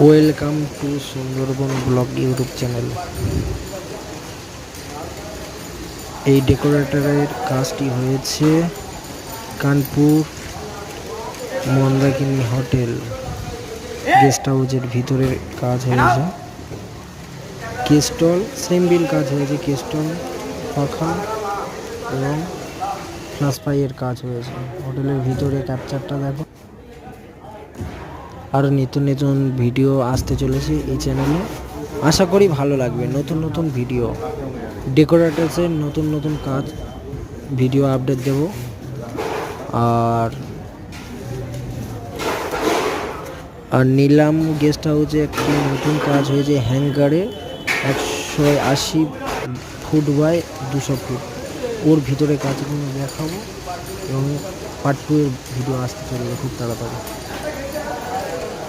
Welcome to Sundarban blog YouTube channel. এই ডেকোরেটরের কাজটি হয়েছে কানপুর মন্দাকিনী হোটেল গেস্ট হাউসের ভিতরের কাজ হয়েছে। কেস্টল সেমবিল কাজ হয়েছে, কেস্টল পাখা এবং প্লাস পাইয়ের কাজ হয়েছে। হোটেলের ভিতরে ক্যাপচারটা দেখো। আর নতুন নতুন ভিডিও আসতে চলেছে এই চ্যানেলে, আশা করি ভালো লাগবে। নতুন নতুন ভিডিও, ডেকোরেটরসের নতুন নতুন কাজ ভিডিও আপডেট দেব। আর নিলাম গেস্ট হাউসে একটি নতুন কাজ হয়েছে হ্যাঙ্গারে 180 ফুট বাই 200 ফুট, ওর ভিতরে কাজগুলো দেখাবো এবং পার্ট 2 এর ভিডিও আসতে চলবে খুব তাড়াতাড়ি।